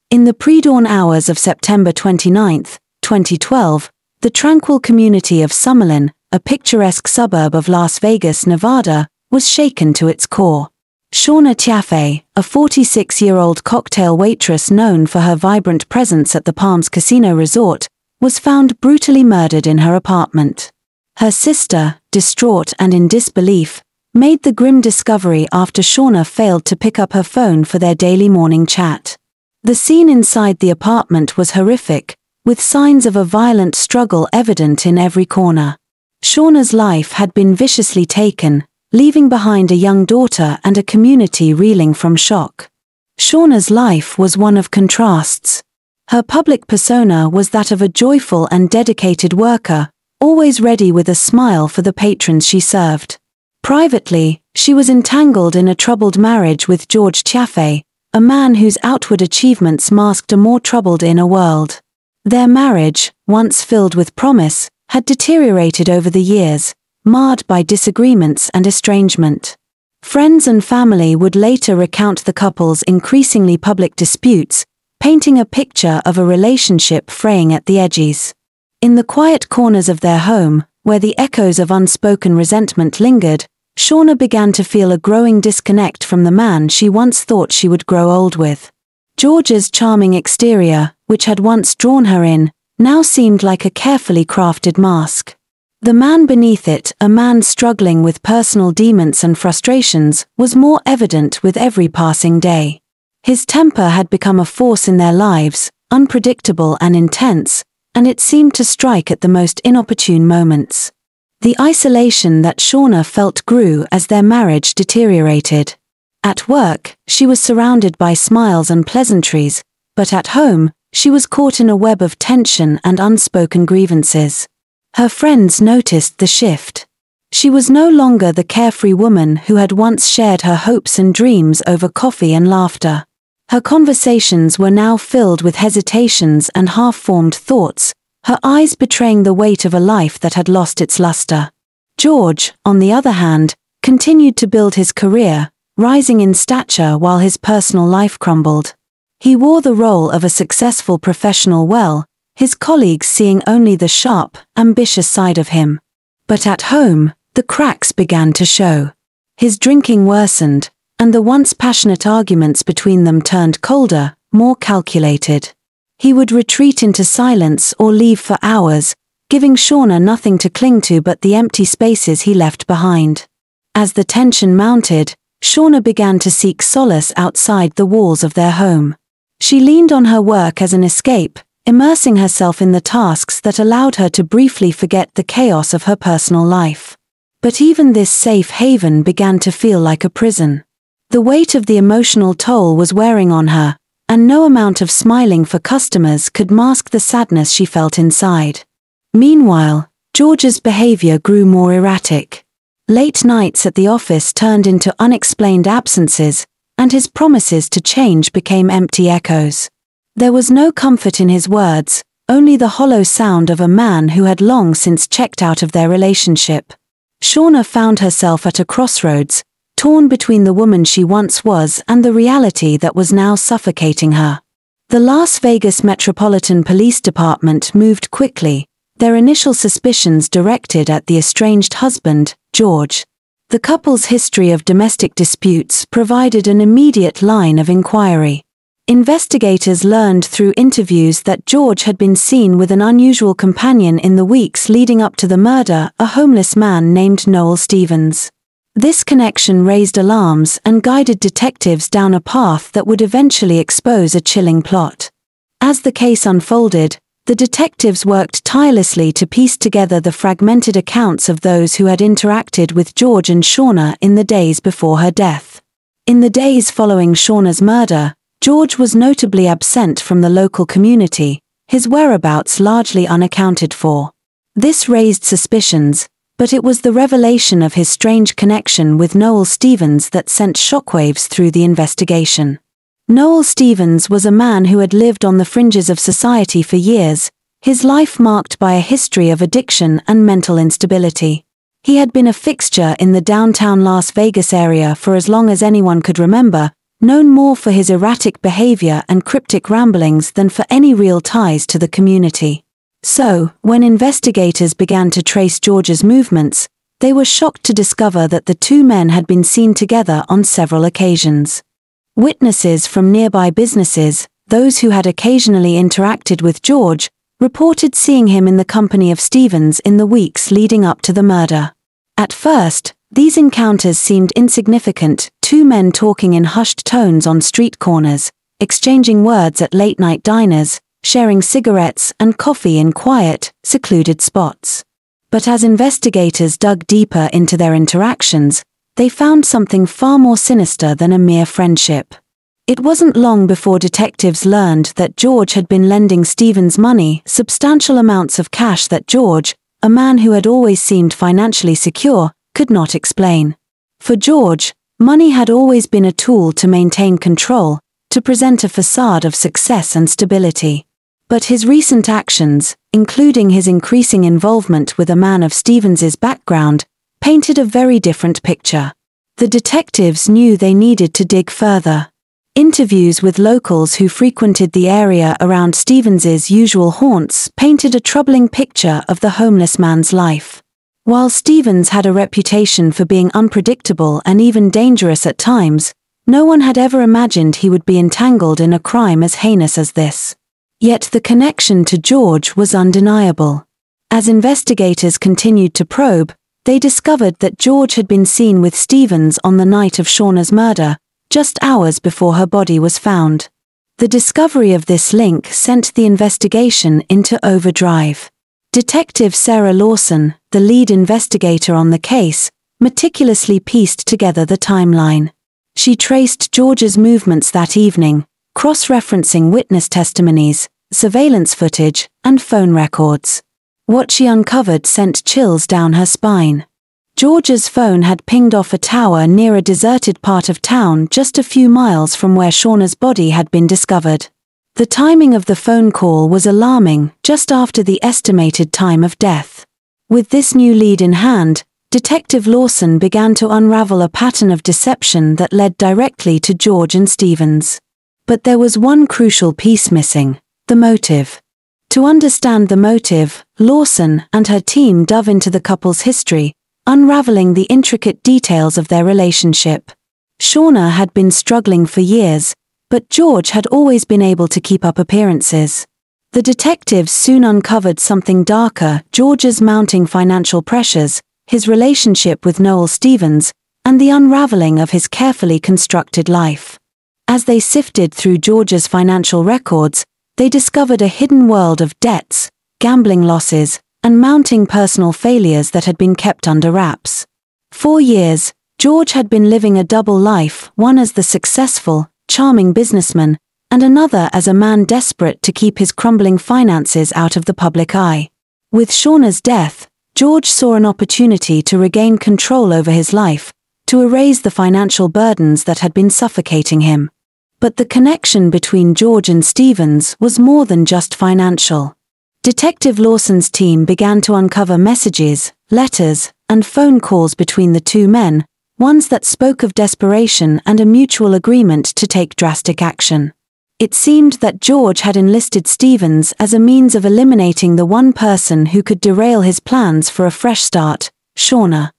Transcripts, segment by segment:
In the pre-dawn hours of September 29, 2012, the tranquil community of Summerlin, a picturesque suburb of Las Vegas, Nevada, was shaken to its core. Shauna Tiaffay, a 46-year-old cocktail waitress known for her vibrant presence at the Palms Casino Resort, was found brutally murdered in her apartment. Her sister, distraught and in disbelief, made the grim discovery after Shauna failed to pick up her phone for their daily morning chat. The scene inside the apartment was horrific, with signs of a violent struggle evident in every corner. Shauna's life had been viciously taken, leaving behind a young daughter and a community reeling from shock. Shauna's life was one of contrasts. Her public persona was that of a joyful and dedicated worker, always ready with a smile for the patrons she served. Privately, she was entangled in a troubled marriage with George Tiaffay, a man whose outward achievements masked a more troubled inner world. Their marriage, once filled with promise, had deteriorated over the years, marred by disagreements and estrangement. Friends and family would later recount the couple's increasingly public disputes, painting a picture of a relationship fraying at the edges. In the quiet corners of their home, where the echoes of unspoken resentment lingered, Shauna began to feel a growing disconnect from the man she once thought she would grow old with. George's charming exterior, which had once drawn her in, now seemed like a carefully crafted mask. The man beneath it, a man struggling with personal demons and frustrations, was more evident with every passing day. His temper had become a force in their lives, unpredictable and intense, and it seemed to strike at the most inopportune moments. The isolation that Shauna felt grew as their marriage deteriorated. At work, she was surrounded by smiles and pleasantries, but at home, she was caught in a web of tension and unspoken grievances. Her friends noticed the shift. She was no longer the carefree woman who had once shared her hopes and dreams over coffee and laughter. Her conversations were now filled with hesitations and half-formed thoughts, her eyes betraying the weight of a life that had lost its luster. George, on the other hand, continued to build his career, rising in stature while his personal life crumbled. He wore the role of a successful professional well, his colleagues seeing only the sharp, ambitious side of him. But at home, the cracks began to show. His drinking worsened, and the once passionate arguments between them turned colder, more calculated. He would retreat into silence or leave for hours, giving Shauna nothing to cling to but the empty spaces he left behind. As the tension mounted, Shauna began to seek solace outside the walls of their home. She leaned on her work as an escape, immersing herself in the tasks that allowed her to briefly forget the chaos of her personal life. But even this safe haven began to feel like a prison. The weight of the emotional toll was wearing on her, and no amount of smiling for customers could mask the sadness she felt inside. Meanwhile, George's behavior grew more erratic. Late nights at the office turned into unexplained absences, and his promises to change became empty echoes. There was no comfort in his words, only the hollow sound of a man who had long since checked out of their relationship. Shauna found herself at a crossroads, torn between the woman she once was and the reality that was now suffocating her. The Las Vegas Metropolitan Police Department moved quickly, their initial suspicions directed at the estranged husband, George. The couple's history of domestic disputes provided an immediate line of inquiry. Investigators learned through interviews that George had been seen with an unusual companion in the weeks leading up to the murder, a homeless man named Noel Stevens. This connection raised alarms and guided detectives down a path that would eventually expose a chilling plot. As the case unfolded, the detectives worked tirelessly to piece together the fragmented accounts of those who had interacted with George and Shauna in the days before her death. In the days following Shauna's murder, George was notably absent from the local community, his whereabouts largely unaccounted for. This raised suspicions, but it was the revelation of his strange connection with Noel Stevens that sent shockwaves through the investigation. Noel Stevens was a man who had lived on the fringes of society for years, his life marked by a history of addiction and mental instability. He had been a fixture in the downtown Las Vegas area for as long as anyone could remember, known more for his erratic behavior and cryptic ramblings than for any real ties to the community. So, when investigators began to trace George's movements, they were shocked to discover that the two men had been seen together on several occasions. Witnesses from nearby businesses, those who had occasionally interacted with George, reported seeing him in the company of Stevens in the weeks leading up to the murder. At first, these encounters seemed insignificant, two men talking in hushed tones on street corners, exchanging words at late-night diners, sharing cigarettes and coffee in quiet, secluded spots. But as investigators dug deeper into their interactions, they found something far more sinister than a mere friendship. It wasn't long before detectives learned that George had been lending Stevens money, substantial amounts of cash that George, a man who had always seemed financially secure, could not explain. For George, money had always been a tool to maintain control, to present a facade of success and stability. But his recent actions, including his increasing involvement with a man of Stevens's background, painted a very different picture. The detectives knew they needed to dig further. Interviews with locals who frequented the area around Stevens's usual haunts painted a troubling picture of the homeless man's life. While Stevens had a reputation for being unpredictable and even dangerous at times, no one had ever imagined he would be entangled in a crime as heinous as this. Yet the connection to George was undeniable. As investigators continued to probe, they discovered that George had been seen with Stevens on the night of Shauna's murder, just hours before her body was found. The discovery of this link sent the investigation into overdrive. Detective Sarah Lawson, the lead investigator on the case, meticulously pieced together the timeline. She traced George's movements that evening, cross-referencing witness testimonies, surveillance footage, and phone records. What she uncovered sent chills down her spine. George's phone had pinged off a tower near a deserted part of town just a few miles from where Shauna's body had been discovered. The timing of the phone call was alarming, just after the estimated time of death. With this new lead in hand, Detective Lawson began to unravel a pattern of deception that led directly to George and Stevens. But there was one crucial piece missing: the motive. To understand the motive, Lawson and her team dove into the couple's history, unraveling the intricate details of their relationship. Shauna had been struggling for years, but George had always been able to keep up appearances. The detectives soon uncovered something darker: George's mounting financial pressures, his relationship with Noel Stevens, and the unraveling of his carefully constructed life. As they sifted through George's financial records, they discovered a hidden world of debts, gambling losses, and mounting personal failures that had been kept under wraps. For years, George had been living a double life, one as the successful, charming businessman, and another as a man desperate to keep his crumbling finances out of the public eye. With Shauna's death, George saw an opportunity to regain control over his life, to erase the financial burdens that had been suffocating him. But the connection between George and Stevens was more than just financial. Detective Lawson's team began to uncover messages, letters, and phone calls between the two men, ones that spoke of desperation and a mutual agreement to take drastic action. It seemed that George had enlisted Stevens as a means of eliminating the one person who could derail his plans for a fresh start, Shauna.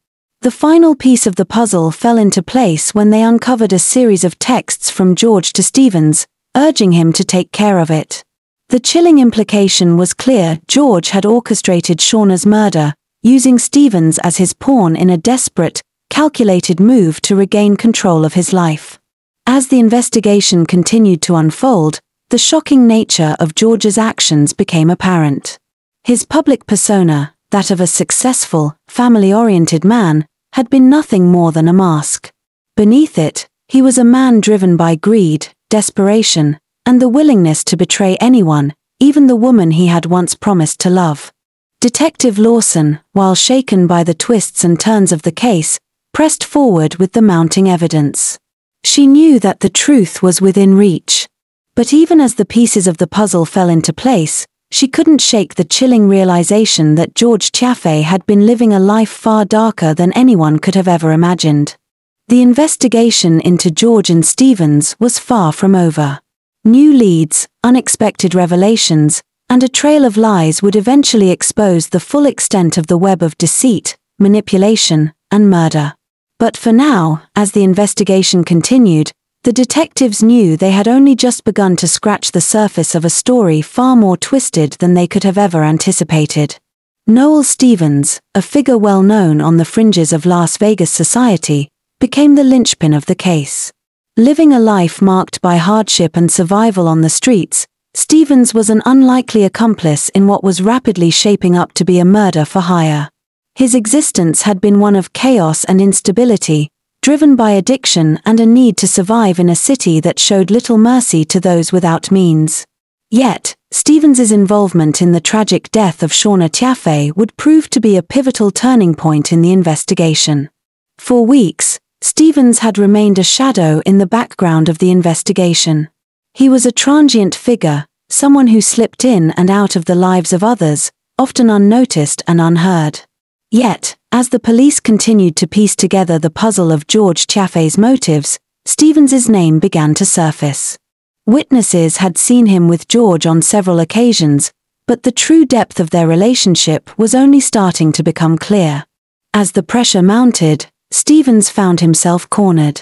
The final piece of the puzzle fell into place when they uncovered a series of texts from George to Stevens, urging him to take care of it. The chilling implication was clear: George had orchestrated Shauna's murder, using Stevens as his pawn in a desperate, calculated move to regain control of his life. As the investigation continued to unfold, the shocking nature of George's actions became apparent. His public persona, that of a successful, family-oriented man, had been nothing more than a mask. Beneath it, he was a man driven by greed, desperation, and the willingness to betray anyone, even the woman he had once promised to love. Detective Lawson, while shaken by the twists and turns of the case, pressed forward with the mounting evidence. She knew that the truth was within reach. But even as the pieces of the puzzle fell into place, she couldn't shake the chilling realization that George Tiaffay had been living a life far darker than anyone could have ever imagined. The investigation into George and Stevens was far from over. New leads, unexpected revelations, and a trail of lies would eventually expose the full extent of the web of deceit, manipulation, and murder. But for now, as the investigation continued, the detectives knew they had only just begun to scratch the surface of a story far more twisted than they could have ever anticipated. Noel Stevens, a figure well known on the fringes of Las Vegas society, became the linchpin of the case. Living a life marked by hardship and survival on the streets, Stevens was an unlikely accomplice in what was rapidly shaping up to be a murder for hire. His existence had been one of chaos and instability, driven by addiction and a need to survive in a city that showed little mercy to those without means. Yet, Stevens's involvement in the tragic death of Shauna Tiaffay would prove to be a pivotal turning point in the investigation. For weeks, Stevens had remained a shadow in the background of the investigation. He was a transient figure, someone who slipped in and out of the lives of others, often unnoticed and unheard. Yet, as the police continued to piece together the puzzle of George Tiaffay's motives, Stevens's name began to surface. Witnesses had seen him with George on several occasions, but the true depth of their relationship was only starting to become clear. As the pressure mounted, Stevens found himself cornered.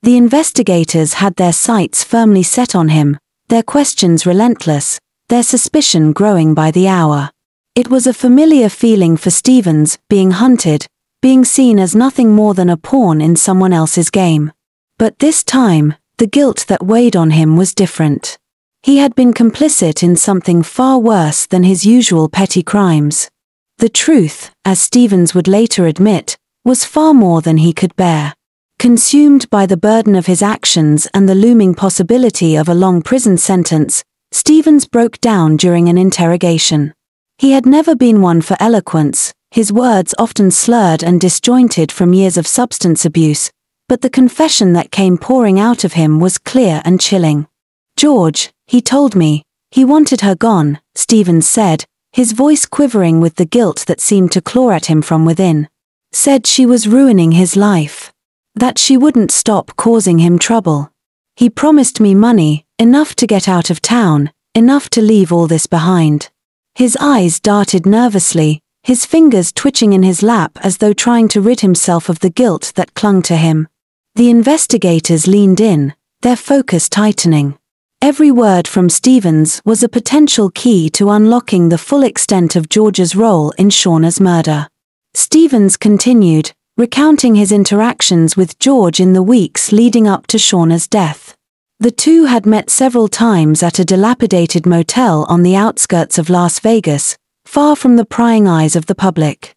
The investigators had their sights firmly set on him, their questions relentless, their suspicion growing by the hour. It was a familiar feeling for Stevens, being hunted, being seen as nothing more than a pawn in someone else's game. But this time, the guilt that weighed on him was different. He had been complicit in something far worse than his usual petty crimes. The truth, as Stevens would later admit, was far more than he could bear. Consumed by the burden of his actions and the looming possibility of a long prison sentence, Stevens broke down during an interrogation. He had never been one for eloquence, his words often slurred and disjointed from years of substance abuse, but the confession that came pouring out of him was clear and chilling. "George, he told me, he wanted her gone," Stevens said, his voice quivering with the guilt that seemed to claw at him from within. "Said she was ruining his life. That she wouldn't stop causing him trouble. He promised me money, enough to get out of town, enough to leave all this behind." His eyes darted nervously, his fingers twitching in his lap as though trying to rid himself of the guilt that clung to him. The investigators leaned in, their focus tightening. Every word from Stevens was a potential key to unlocking the full extent of George's role in Shauna's murder. Stevens continued, recounting his interactions with George in the weeks leading up to Shauna's death. The two had met several times at a dilapidated motel on the outskirts of Las Vegas, far from the prying eyes of the public.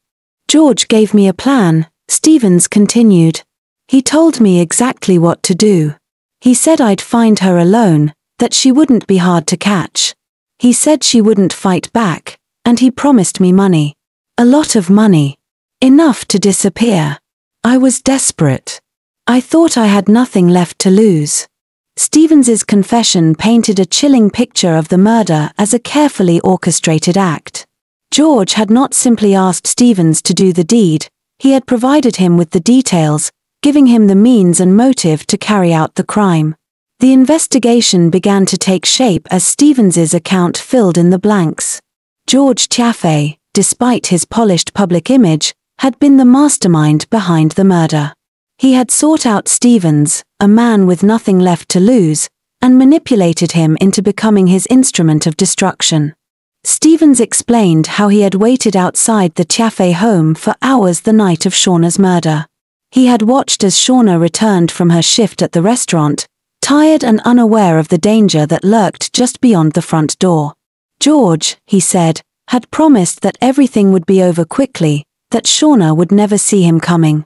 "George gave me a plan," Stevens continued. "He told me exactly what to do. He said I'd find her alone, that she wouldn't be hard to catch. He said she wouldn't fight back, and he promised me money. A lot of money. Enough to disappear. I was desperate. I thought I had nothing left to lose." Stevens's confession painted a chilling picture of the murder as a carefully orchestrated act. George had not simply asked Stevens to do the deed, he had provided him with the details, giving him the means and motive to carry out the crime. The investigation began to take shape as Stevens's account filled in the blanks. George Tiaffay, despite his polished public image, had been the mastermind behind the murder. He had sought out Stevens, a man with nothing left to lose, and manipulated him into becoming his instrument of destruction. Stevens explained how he had waited outside the Tiaffay home for hours the night of Shauna's murder. He had watched as Shauna returned from her shift at the restaurant, tired and unaware of the danger that lurked just beyond the front door. George, he said, had promised that everything would be over quickly, that Shauna would never see him coming.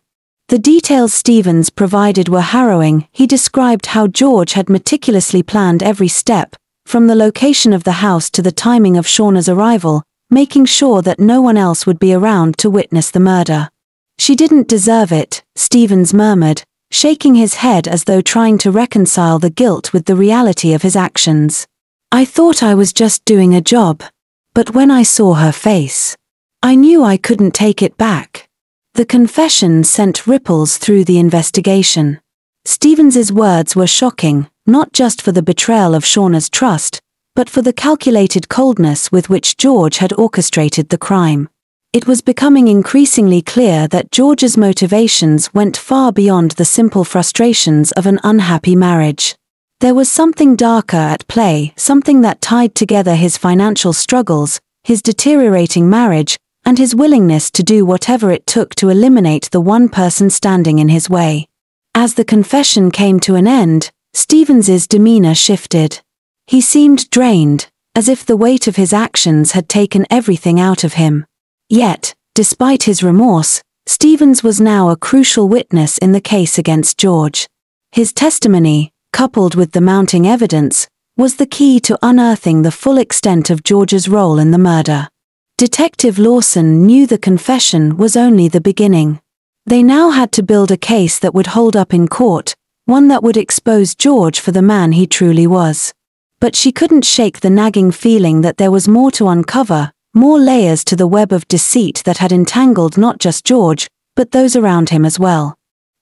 The details Stevens provided were harrowing. He described how George had meticulously planned every step, from the location of the house to the timing of Shauna's arrival, making sure that no one else would be around to witness the murder. "She didn't deserve it," Stevens murmured, shaking his head as though trying to reconcile the guilt with the reality of his actions. "I thought I was just doing a job. But when I saw her face, I knew I couldn't take it back." The confession sent ripples through the investigation. Stevens's words were shocking, not just for the betrayal of Shauna's trust, but for the calculated coldness with which George had orchestrated the crime. It was becoming increasingly clear that George's motivations went far beyond the simple frustrations of an unhappy marriage. There was something darker at play, something that tied together his financial struggles, his deteriorating marriage, and his willingness to do whatever it took to eliminate the one person standing in his way. As the confession came to an end, Stevens's demeanor shifted. He seemed drained, as if the weight of his actions had taken everything out of him. Yet, despite his remorse, Stevens was now a crucial witness in the case against George. His testimony, coupled with the mounting evidence, was the key to unearthing the full extent of George's role in the murder. Detective Lawson knew the confession was only the beginning. They now had to build a case that would hold up in court, one that would expose George for the man he truly was. But she couldn't shake the nagging feeling that there was more to uncover, more layers to the web of deceit that had entangled not just George, but those around him as well.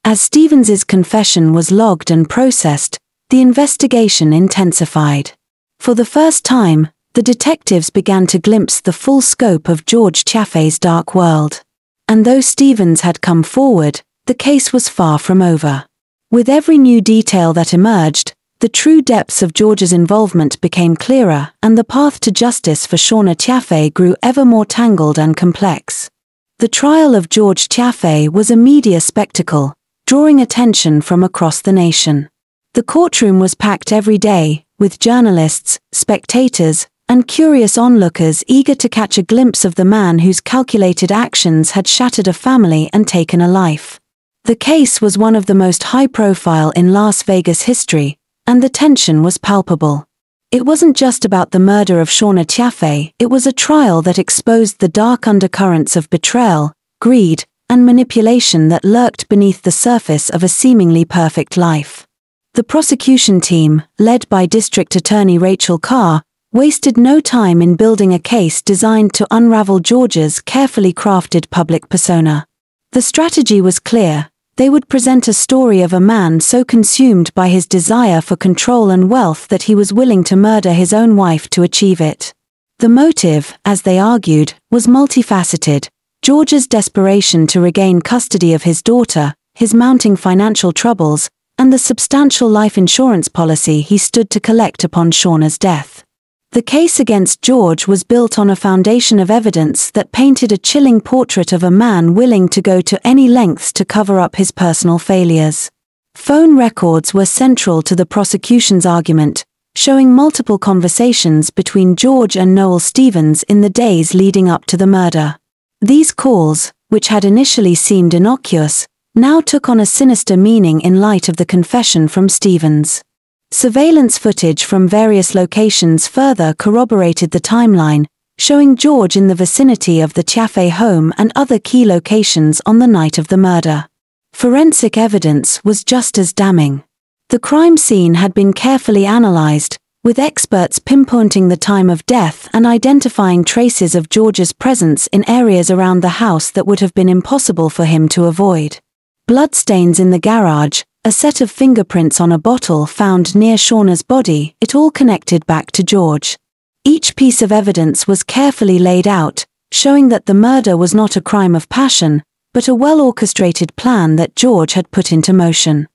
As Stevens's confession was logged and processed, the investigation intensified. For the first time, the detectives began to glimpse the full scope of George Tiaffay's dark world. And though Stevens had come forward, the case was far from over. With every new detail that emerged, the true depths of George's involvement became clearer, and the path to justice for Shauna Tiaffay grew ever more tangled and complex. The trial of George Tiaffay was a media spectacle, drawing attention from across the nation. The courtroom was packed every day, with journalists, spectators, and curious onlookers eager to catch a glimpse of the man whose calculated actions had shattered a family and taken a life. The case was one of the most high-profile in Las Vegas history, and the tension was palpable. It wasn't just about the murder of Shauna Tiaffay, it was a trial that exposed the dark undercurrents of betrayal, greed, and manipulation that lurked beneath the surface of a seemingly perfect life. The prosecution team, led by District Attorney Rachel Carr, wasted no time in building a case designed to unravel George's carefully crafted public persona. The strategy was clear. They would present a story of a man so consumed by his desire for control and wealth that he was willing to murder his own wife to achieve it. The motive, as they argued, was multifaceted: George's desperation to regain custody of his daughter, his mounting financial troubles, and the substantial life insurance policy he stood to collect upon Shauna's death. The case against George was built on a foundation of evidence that painted a chilling portrait of a man willing to go to any lengths to cover up his personal failures. Phone records were central to the prosecution's argument, showing multiple conversations between George and Noel Stevens in the days leading up to the murder. These calls, which had initially seemed innocuous, now took on a sinister meaning in light of the confession from Stevens. Surveillance footage from various locations further corroborated the timeline, showing George in the vicinity of the Tiaffay home and other key locations on the night of the murder. Forensic evidence was just as damning. The crime scene had been carefully analyzed, with experts pinpointing the time of death and identifying traces of George's presence in areas around the house that would have been impossible for him to avoid. Bloodstains in the garage, a set of fingerprints on a bottle found near Shauna's body, it all connected back to George. Each piece of evidence was carefully laid out, showing that the murder was not a crime of passion, but a well-orchestrated plan that George had put into motion.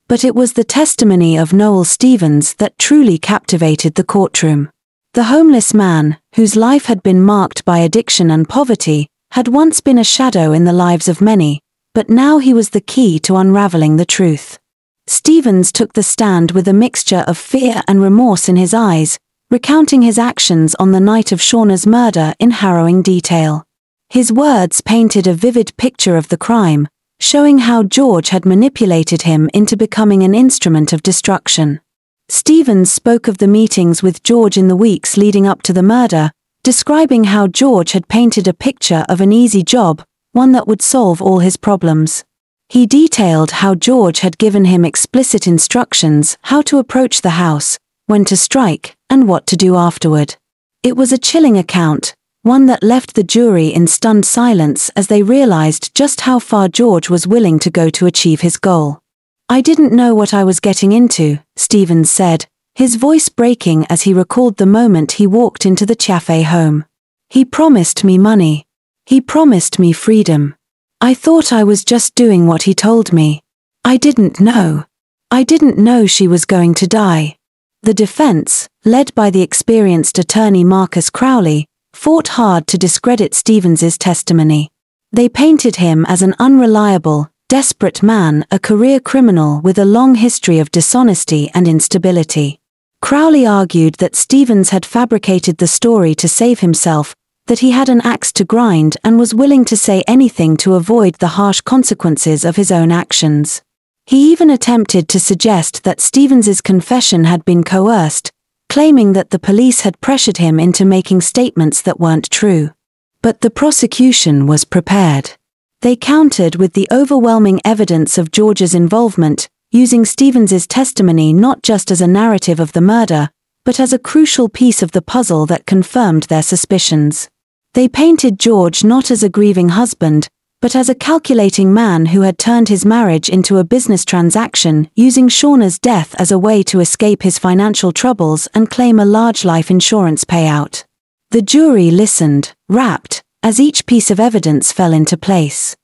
But it was the testimony of Noel Stevens that truly captivated the courtroom. The homeless man, whose life had been marked by addiction and poverty, had once been a shadow in the lives of many, but now he was the key to unraveling the truth. Stevens took the stand with a mixture of fear and remorse in his eyes, recounting his actions on the night of Shauna's murder in harrowing detail. His words painted a vivid picture of the crime, showing how George had manipulated him into becoming an instrument of destruction. Stevens spoke of the meetings with George in the weeks leading up to the murder, describing how George had painted a picture of an easy job, one that would solve all his problems. He detailed how George had given him explicit instructions how to approach the house, when to strike, and what to do afterward. It was a chilling account, one that left the jury in stunned silence as they realized just how far George was willing to go to achieve his goal. "I didn't know what I was getting into," Stevens said, his voice breaking as he recalled the moment he walked into the Tiaffay home. "He promised me money. He promised me freedom. I thought I was just doing what he told me. I didn't know. I didn't know she was going to die." The defense, led by the experienced attorney Marcus Crowley, fought hard to discredit Stevens's testimony. They painted him as an unreliable, desperate man, a career criminal with a long history of dishonesty and instability. Crowley argued that Stevens had fabricated the story to save himself, that he had an axe to grind and was willing to say anything to avoid the harsh consequences of his own actions. He even attempted to suggest that Stevens's confession had been coerced, claiming that the police had pressured him into making statements that weren't true. But the prosecution was prepared. They countered with the overwhelming evidence of George's involvement, using Stevens's testimony not just as a narrative of the murder, but as a crucial piece of the puzzle that confirmed their suspicions. They painted George not as a grieving husband, but as a calculating man who had turned his marriage into a business transaction, using Shauna's death as a way to escape his financial troubles and claim a large life insurance payout. The jury listened, rapt, as each piece of evidence fell into place.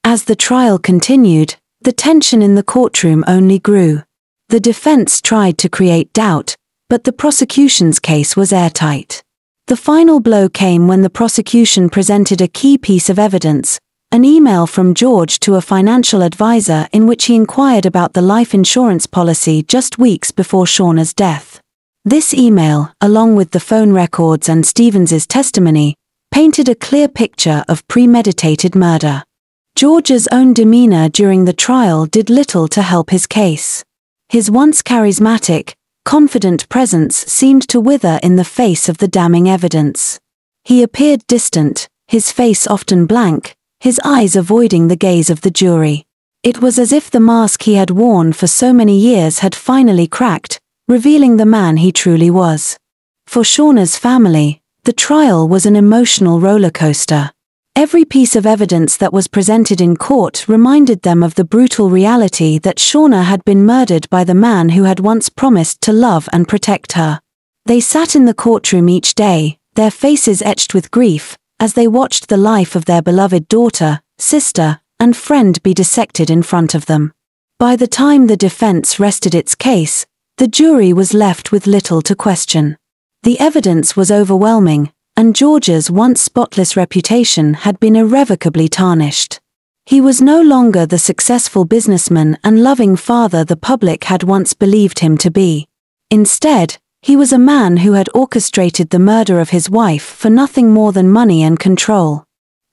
As the trial continued, the tension in the courtroom only grew. The defense tried to create doubt, but the prosecution's case was airtight. The final blow came when the prosecution presented a key piece of evidence, an email from George to a financial advisor in which he inquired about the life insurance policy just weeks before Shauna's death. This email, along with the phone records and Stevens's testimony, painted a clear picture of premeditated murder. George's own demeanor during the trial did little to help his case. His once charismatic, confident presence seemed to wither in the face of the damning evidence. He appeared distant, his face often blank, his eyes avoiding the gaze of the jury. It was as if the mask he had worn for so many years had finally cracked, revealing the man he truly was. For Shauna's family, the trial was an emotional roller coaster. Every piece of evidence that was presented in court reminded them of the brutal reality that Shauna had been murdered by the man who had once promised to love and protect her. They sat in the courtroom each day, their faces etched with grief, as they watched the life of their beloved daughter, sister, and friend be dissected in front of them. By the time the defense rested its case, the jury was left with little to question. The evidence was overwhelming, and George's once spotless reputation had been irrevocably tarnished. He was no longer the successful businessman and loving father the public had once believed him to be. Instead, he was a man who had orchestrated the murder of his wife for nothing more than money and control.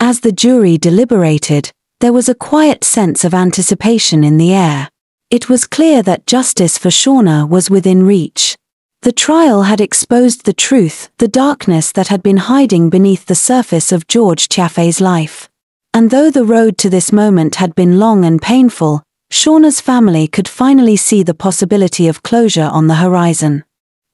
As the jury deliberated, there was a quiet sense of anticipation in the air. It was clear that justice for Shauna was within reach. The trial had exposed the truth, the darkness that had been hiding beneath the surface of George Tiaffay's life. And though the road to this moment had been long and painful, Shauna's family could finally see the possibility of closure on the horizon.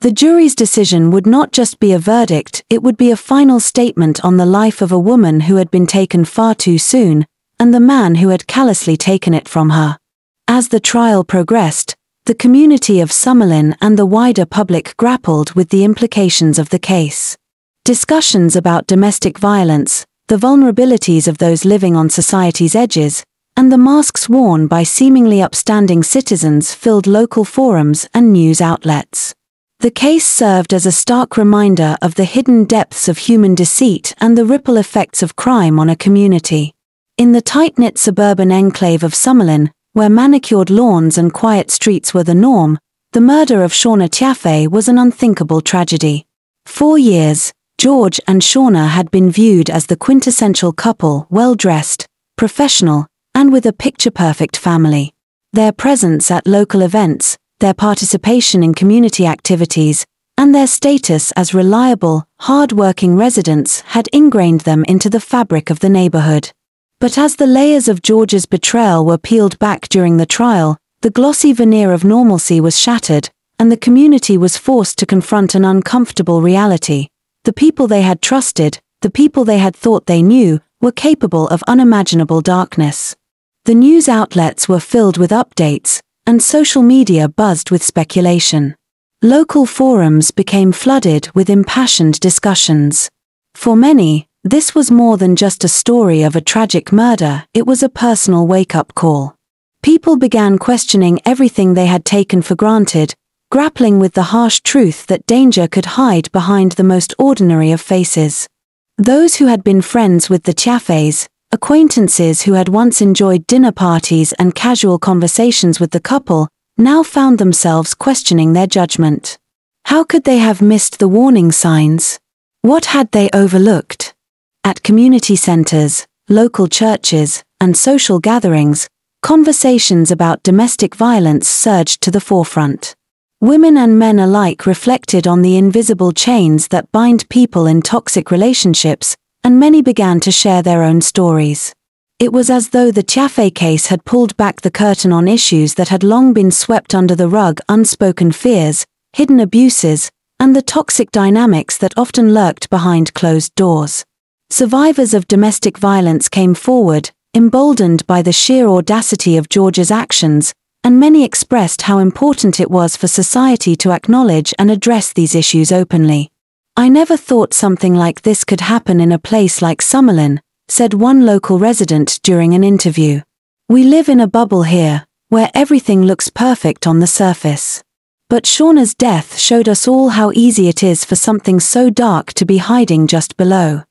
The jury's decision would not just be a verdict, it would be a final statement on the life of a woman who had been taken far too soon, and the man who had callously taken it from her. As the trial progressed, the community of Summerlin and the wider public grappled with the implications of the case. Discussions about domestic violence, the vulnerabilities of those living on society's edges, and the masks worn by seemingly upstanding citizens filled local forums and news outlets. The case served as a stark reminder of the hidden depths of human deceit and the ripple effects of crime on a community. In the tight-knit suburban enclave of Summerlin, where manicured lawns and quiet streets were the norm, the murder of Shauna Tiaffay was an unthinkable tragedy. For years, George and Shauna had been viewed as the quintessential couple, well-dressed, professional, and with a picture-perfect family. Their presence at local events, their participation in community activities, and their status as reliable, hard-working residents had ingrained them into the fabric of the neighborhood. But as the layers of George's betrayal were peeled back during the trial, the glossy veneer of normalcy was shattered, and the community was forced to confront an uncomfortable reality. The people they had trusted, the people they had thought they knew, were capable of unimaginable darkness. The news outlets were filled with updates, and social media buzzed with speculation. Local forums became flooded with impassioned discussions. For many, this was more than just a story of a tragic murder, it was a personal wake-up call. People began questioning everything they had taken for granted, grappling with the harsh truth that danger could hide behind the most ordinary of faces. Those who had been friends with the Tiaffays, acquaintances who had once enjoyed dinner parties and casual conversations with the couple, now found themselves questioning their judgment. How could they have missed the warning signs? What had they overlooked? At community centers, local churches, and social gatherings, conversations about domestic violence surged to the forefront. Women and men alike reflected on the invisible chains that bind people in toxic relationships, and many began to share their own stories. It was as though the Tiaffay case had pulled back the curtain on issues that had long been swept under the rug: unspoken fears, hidden abuses, and the toxic dynamics that often lurked behind closed doors. Survivors of domestic violence came forward, emboldened by the sheer audacity of George's actions, and many expressed how important it was for society to acknowledge and address these issues openly. "I never thought something like this could happen in a place like Summerlin," said one local resident during an interview. "We live in a bubble here, where everything looks perfect on the surface." But Shauna's death showed us all how easy it is for something so dark to be hiding just below.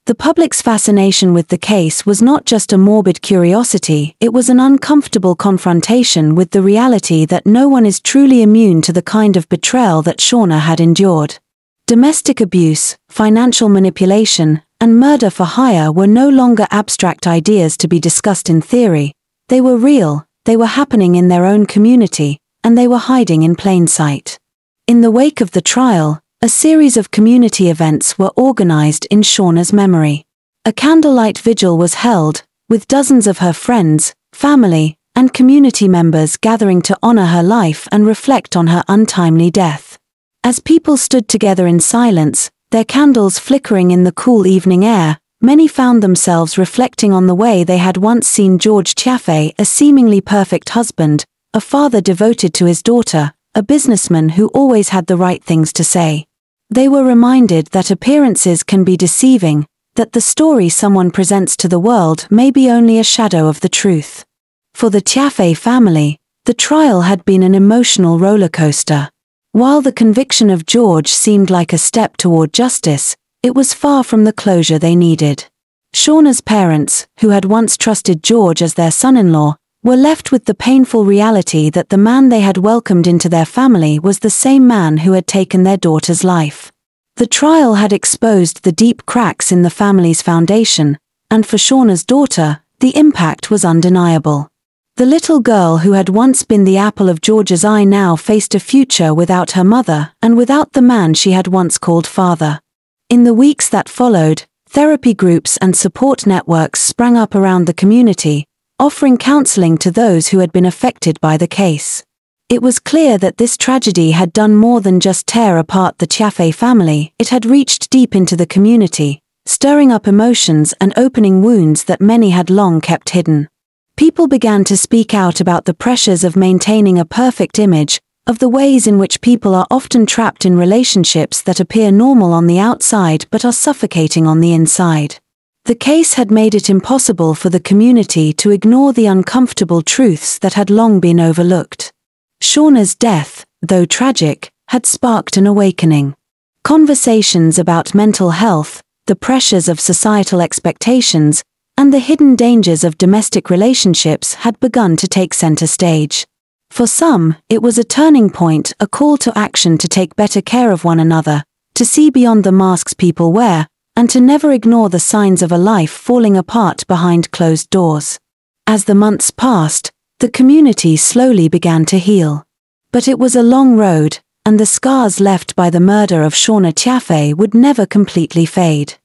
The public's fascination with the case was not just a morbid curiosity, it was an uncomfortable confrontation with the reality that no one is truly immune to the kind of betrayal that Shauna had endured. Domestic abuse, financial manipulation, and murder for hire were no longer abstract ideas to be discussed in theory. They were real, they were happening in their own community, and they were hiding in plain sight. In the wake of the trial, a series of community events were organized in Shauna's memory. A candlelight vigil was held, with dozens of her friends, family, and community members gathering to honor her life and reflect on her untimely death. As people stood together in silence, their candles flickering in the cool evening air, many found themselves reflecting on the way they had once seen George Tiaffay, a seemingly perfect husband, a father devoted to his daughter, a businessman who always had the right things to say. They were reminded that appearances can be deceiving, that the story someone presents to the world may be only a shadow of the truth. For the Tiaffay family, the trial had been an emotional roller coaster. While the conviction of George seemed like a step toward justice, it was far from the closure they needed. Shauna's parents, who had once trusted George as their son-in-law, were left with the painful reality that the man they had welcomed into their family was the same man who had taken their daughter's life. The trial had exposed the deep cracks in the family's foundation, and for Shauna's daughter, the impact was undeniable. The little girl who had once been the apple of George's eye now faced a future without her mother and without the man she had once called father. In the weeks that followed, therapy groups and support networks sprang up around the community, offering counseling to those who had been affected by the case. It was clear that this tragedy had done more than just tear apart the Tiaffay family, it had reached deep into the community, stirring up emotions and opening wounds that many had long kept hidden. People began to speak out about the pressures of maintaining a perfect image, of the ways in which people are often trapped in relationships that appear normal on the outside but are suffocating on the inside. The case had made it impossible for the community to ignore the uncomfortable truths that had long been overlooked. Shauna's death, though tragic, had sparked an awakening. Conversations about mental health, the pressures of societal expectations, and the hidden dangers of domestic relationships had begun to take center stage. For some, it was a turning point, a call to action to take better care of one another, to see beyond the masks people wear, and to never ignore the signs of a life falling apart behind closed doors. As the months passed, the community slowly began to heal. But it was a long road, and the scars left by the murder of Shauna Tiaffay would never completely fade.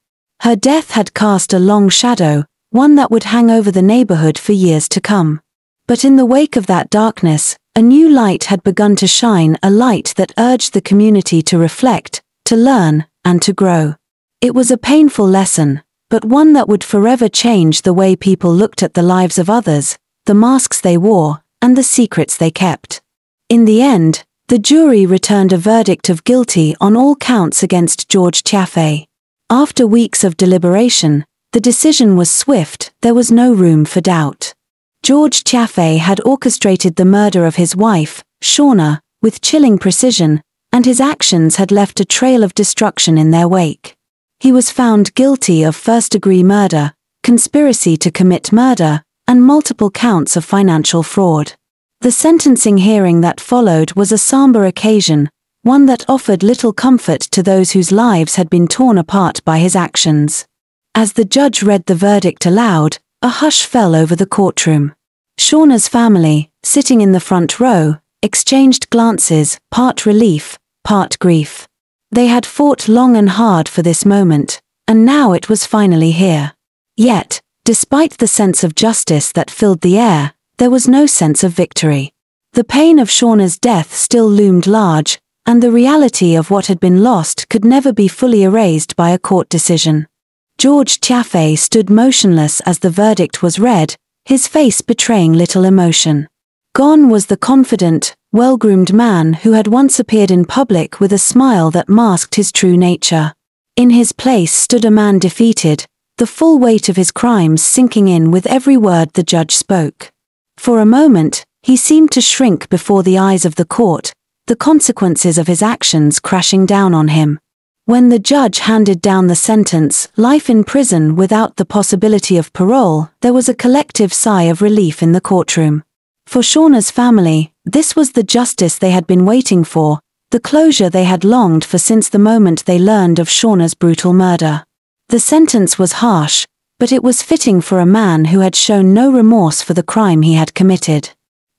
Her death had cast a long shadow, one that would hang over the neighborhood for years to come. But in the wake of that darkness, a new light had begun to shine, a light that urged the community to reflect, to learn, and to grow. It was a painful lesson, but one that would forever change the way people looked at the lives of others, the masks they wore, and the secrets they kept. In the end, the jury returned a verdict of guilty on all counts against George Tiaffay. After weeks of deliberation, the decision was swift. There was no room for doubt. George Tiaffay had orchestrated the murder of his wife, Shauna, with chilling precision, and his actions had left a trail of destruction in their wake. He was found guilty of first-degree murder, conspiracy to commit murder, and multiple counts of financial fraud. The sentencing hearing that followed was a somber occasion, one that offered little comfort to those whose lives had been torn apart by his actions. As the judge read the verdict aloud, a hush fell over the courtroom. Shauna's family, sitting in the front row, exchanged glances, part relief, part grief. They had fought long and hard for this moment, and now it was finally here. Yet, despite the sense of justice that filled the air, there was no sense of victory. The pain of Shauna's death still loomed large, and the reality of what had been lost could never be fully erased by a court decision. George Tiaffay stood motionless as the verdict was read, his face betraying little emotion. Gone was the confident, well-groomed man who had once appeared in public with a smile that masked his true nature. In his place stood a man defeated, the full weight of his crimes sinking in with every word the judge spoke. For a moment, he seemed to shrink before the eyes of the court, the consequences of his actions crashing down on him. When the judge handed down the sentence, life in prison without the possibility of parole, there was a collective sigh of relief in the courtroom. For Shauna's family, this was the justice they had been waiting for, the closure they had longed for since the moment they learned of Shauna's brutal murder. The sentence was harsh, but it was fitting for a man who had shown no remorse for the crime he had committed.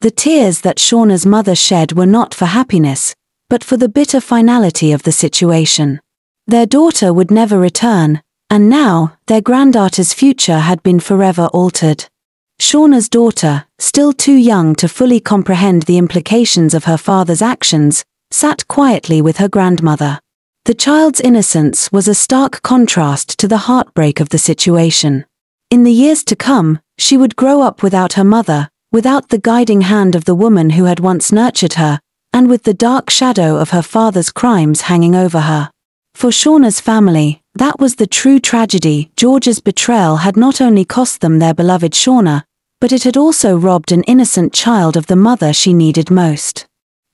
The tears that Shauna's mother shed were not for happiness, but for the bitter finality of the situation. Their daughter would never return, and now, their granddaughter's future had been forever altered. Shauna's daughter, still too young to fully comprehend the implications of her father's actions, sat quietly with her grandmother. The child's innocence was a stark contrast to the heartbreak of the situation. In the years to come, she would grow up without her mother, without the guiding hand of the woman who had once nurtured her, and with the dark shadow of her father's crimes hanging over her. For Shauna's family, that was the true tragedy. George's betrayal had not only cost them their beloved Shauna, but it had also robbed an innocent child of the mother she needed most.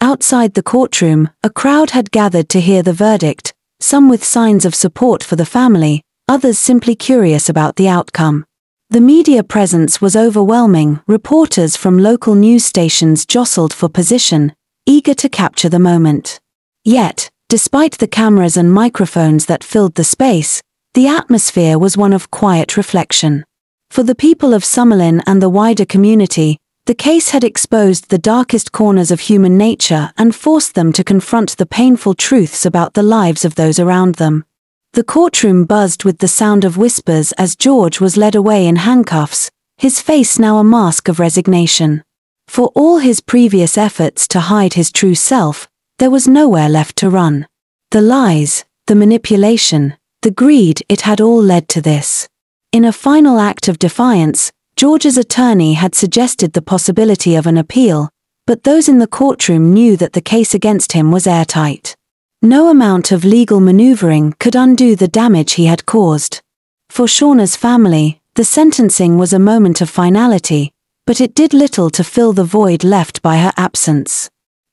Outside the courtroom, a crowd had gathered to hear the verdict, some with signs of support for the family, others simply curious about the outcome. The media presence was overwhelming. Reporters from local news stations jostled for position, eager to capture the moment. Yet, despite the cameras and microphones that filled the space, the atmosphere was one of quiet reflection. For the people of Summerlin and the wider community, the case had exposed the darkest corners of human nature and forced them to confront the painful truths about the lives of those around them. The courtroom buzzed with the sound of whispers as George was led away in handcuffs, his face now a mask of resignation. For all his previous efforts to hide his true self, there was nowhere left to run. The lies, the manipulation, the greed, it had all led to this. In a final act of defiance, George's attorney had suggested the possibility of an appeal, but those in the courtroom knew that the case against him was airtight. No amount of legal maneuvering could undo the damage he had caused. For Shauna's family, the sentencing was a moment of finality, but it did little to fill the void left by her absence.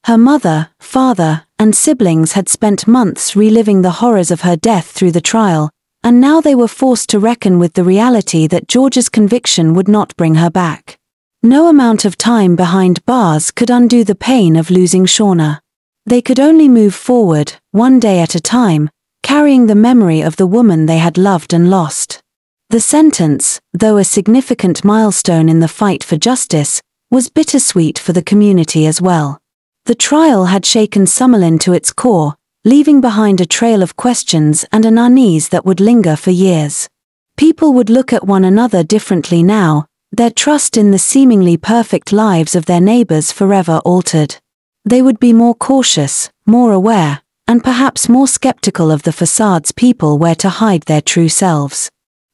Her mother, father, and siblings had spent months reliving the horrors of her death through the trial, and now they were forced to reckon with the reality that George's conviction would not bring her back. No amount of time behind bars could undo the pain of losing Shauna. They could only move forward, one day at a time, carrying the memory of the woman they had loved and lost. The sentence, though a significant milestone in the fight for justice, was bittersweet for the community as well. The trial had shaken Summerlin to its core, leaving behind a trail of questions and an unease that would linger for years. People would look at one another differently now, their trust in the seemingly perfect lives of their neighbors forever altered. They would be more cautious, more aware, and perhaps more skeptical of the facades people wear to hide their true selves.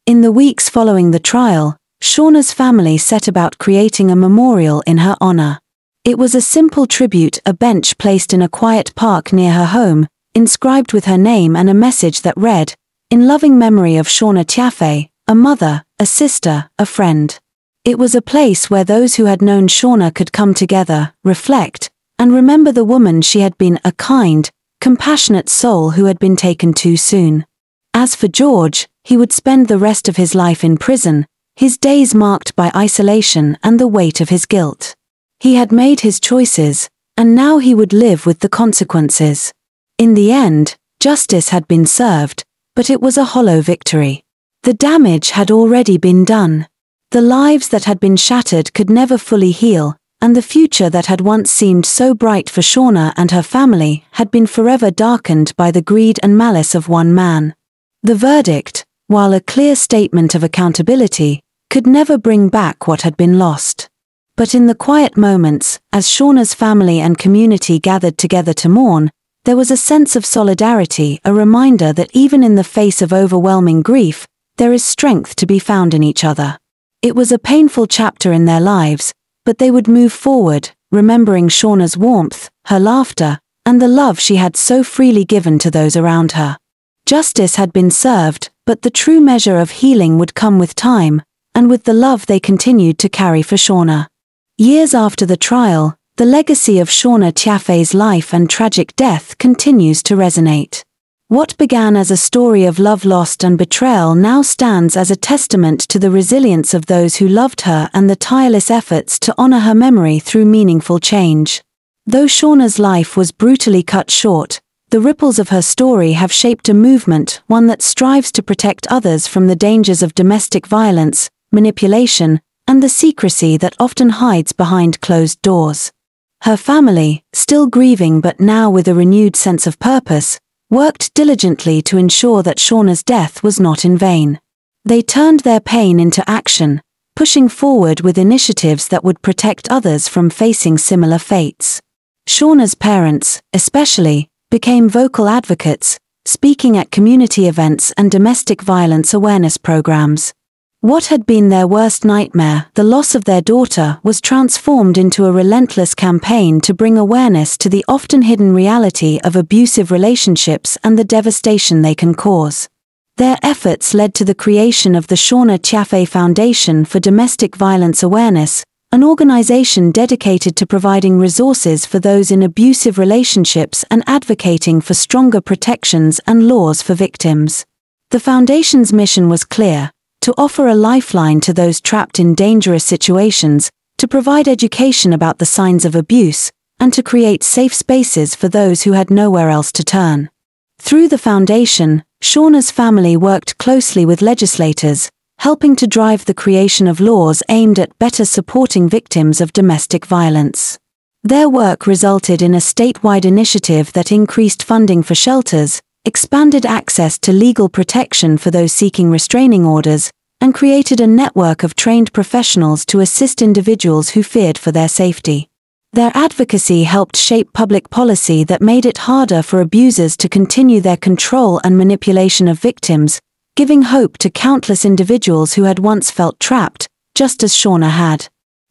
In the weeks following the trial, Shauna's family set about creating a memorial in her honor. It was a simple tribute, a bench placed in a quiet park near her home, inscribed with her name and a message that read, "In loving memory of Shauna Tiaffay, a mother, a sister, a friend." It was a place where those who had known Shauna could come together, reflect, and remember the woman she had been, a kind, compassionate soul who had been taken too soon. As for George, he would spend the rest of his life in prison, his days marked by isolation and the weight of his guilt. He had made his choices, and now he would live with the consequences. In the end, justice had been served, but it was a hollow victory. The damage had already been done. The lives that had been shattered could never fully heal, and the future that had once seemed so bright for Shauna and her family had been forever darkened by the greed and malice of one man. The verdict, while a clear statement of accountability, could never bring back what had been lost. But in the quiet moments, as Shauna's family and community gathered together to mourn, there was a sense of solidarity, a reminder that even in the face of overwhelming grief, there is strength to be found in each other. It was a painful chapter in their lives, but they would move forward, remembering Shauna's warmth, her laughter, and the love she had so freely given to those around her. Justice had been served, but the true measure of healing would come with time, and with the love they continued to carry for Shauna. Years after the trial, the legacy of Shauna Tiaffay's life and tragic death continues to resonate. What began as a story of love lost and betrayal now stands as a testament to the resilience of those who loved her and the tireless efforts to honor her memory through meaningful change. Though Shauna's life was brutally cut short, the ripples of her story have shaped a movement, one that strives to protect others from the dangers of domestic violence, manipulation, and the secrecy that often hides behind closed doors. Her family, still grieving but now with a renewed sense of purpose, worked diligently to ensure that Shauna's death was not in vain. They turned their pain into action, pushing forward with initiatives that would protect others from facing similar fates. Shauna's parents, especially, became vocal advocates, speaking at community events and domestic violence awareness programs. What had been their worst nightmare, the loss of their daughter, was transformed into a relentless campaign to bring awareness to the often hidden reality of abusive relationships and the devastation they can cause. Their efforts led to the creation of the Shauna Tiaffay Foundation for Domestic Violence Awareness, an organization dedicated to providing resources for those in abusive relationships and advocating for stronger protections and laws for victims. The foundation's mission was clear: to offer a lifeline to those trapped in dangerous situations, to provide education about the signs of abuse, and to create safe spaces for those who had nowhere else to turn. Through the foundation, Shauna's family worked closely with legislators, helping to drive the creation of laws aimed at better supporting victims of domestic violence. Their work resulted in a statewide initiative that increased funding for shelters, expanded access to legal protection for those seeking restraining orders, and created a network of trained professionals to assist individuals who feared for their safety. Their advocacy helped shape public policy that made it harder for abusers to continue their control and manipulation of victims, giving hope to countless individuals who had once felt trapped, just as Shauna had.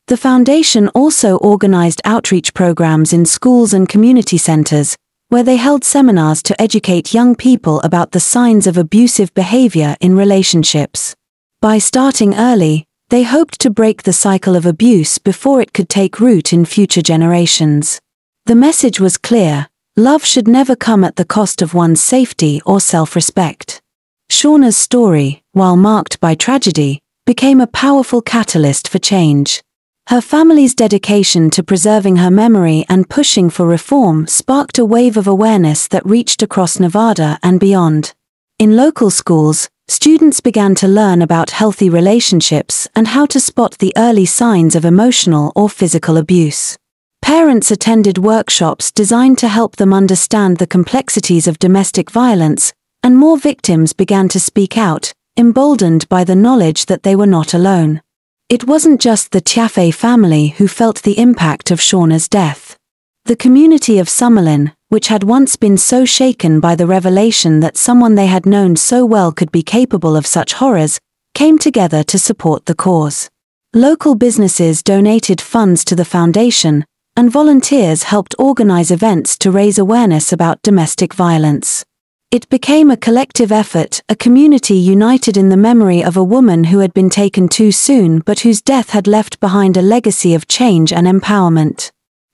The foundation also organized outreach programs in schools and community centers, where they held seminars to educate young people about the signs of abusive behavior in relationships. By starting early, they hoped to break the cycle of abuse before it could take root in future generations. The message was clear: love should never come at the cost of one's safety or self-respect. Shauna's story, while marked by tragedy, became a powerful catalyst for change. Her family's dedication to preserving her memory and pushing for reform sparked a wave of awareness that reached across Nevada and beyond. In local schools, students began to learn about healthy relationships and how to spot the early signs of emotional or physical abuse. Parents attended workshops designed to help them understand the complexities of domestic violence, and more victims began to speak out, emboldened by the knowledge that they were not alone. It wasn't just the Tiaffay family who felt the impact of Shauna's death. The community of Summerlin, which had once been so shaken by the revelation that someone they had known so well could be capable of such horrors, came together to support the cause. Local businesses donated funds to the foundation, and volunteers helped organize events to raise awareness about domestic violence. It became a collective effort, a community united in the memory of a woman who had been taken too soon but whose death had left behind a legacy of change and empowerment.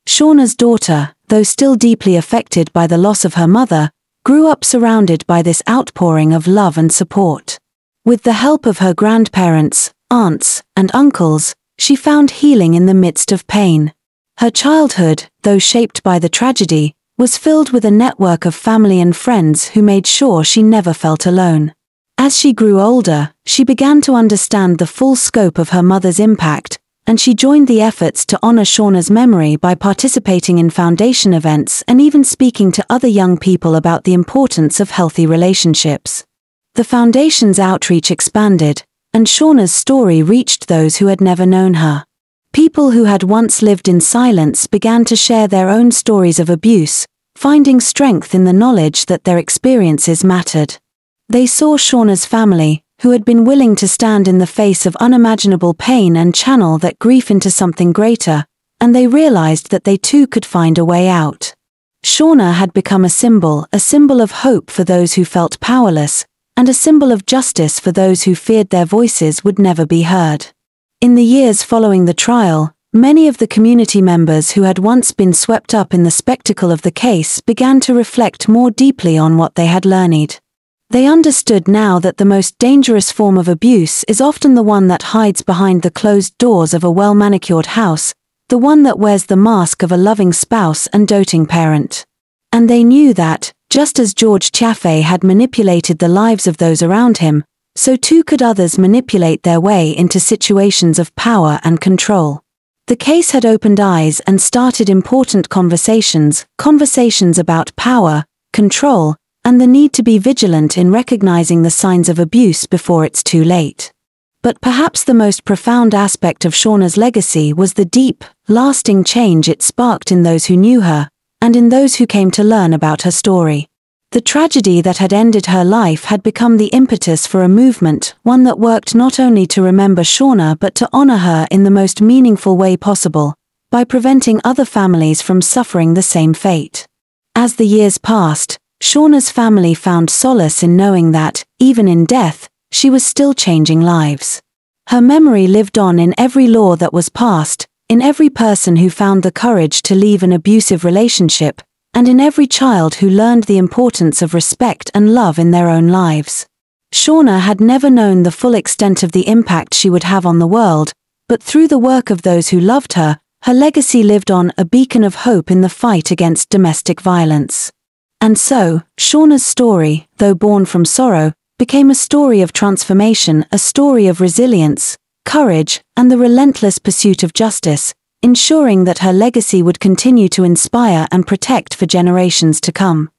Shauna's daughter, though still deeply affected by the loss of her mother, grew up surrounded by this outpouring of love and support. With the help of her grandparents, aunts, and uncles, she found healing in the midst of pain. Her childhood, though shaped by the tragedy, was filled with a network of family and friends who made sure she never felt alone. As she grew older, she began to understand the full scope of her mother's impact, and she joined the efforts to honor Shauna's memory by participating in foundation events and even speaking to other young people about the importance of healthy relationships. The foundation's outreach expanded, and Shauna's story reached those who had never known her. People who had once lived in silence began to share their own stories of abuse, finding strength in the knowledge that their experiences mattered. They saw Shauna's family, who had been willing to stand in the face of unimaginable pain and channel that grief into something greater, and they realized that they too could find a way out. Shauna had become a symbol of hope for those who felt powerless, and a symbol of justice for those who feared their voices would never be heard. In the years following the trial, many of the community members who had once been swept up in the spectacle of the case began to reflect more deeply on what they had learned. They understood now that the most dangerous form of abuse is often the one that hides behind the closed doors of a well-manicured house, the one that wears the mask of a loving spouse and doting parent. And they knew that, just as Tiaffay had manipulated the lives of those around him, so too could others manipulate their way into situations of power and control. The case had opened eyes and started important conversations about power, control, and the need to be vigilant in recognizing the signs of abuse before it's too late. But perhaps the most profound aspect of Shauna's legacy was the deep, lasting change it sparked in those who knew her, and in those who came to learn about her story. The tragedy that had ended her life had become the impetus for a movement, one that worked not only to remember Shauna but to honor her in the most meaningful way possible, by preventing other families from suffering the same fate. As the years passed, Shauna's family found solace in knowing that, even in death, she was still changing lives. Her memory lived on in every law that was passed, in every person who found the courage to leave an abusive relationship, and in every child who learned the importance of respect and love in their own lives. Shauna had never known the full extent of the impact she would have on the world, but through the work of those who loved her, her legacy lived on, a beacon of hope in the fight against domestic violence. And so, Shauna's story, though born from sorrow, became a story of transformation, a story of resilience, courage, and the relentless pursuit of justice, ensuring that her legacy would continue to inspire and protect for generations to come.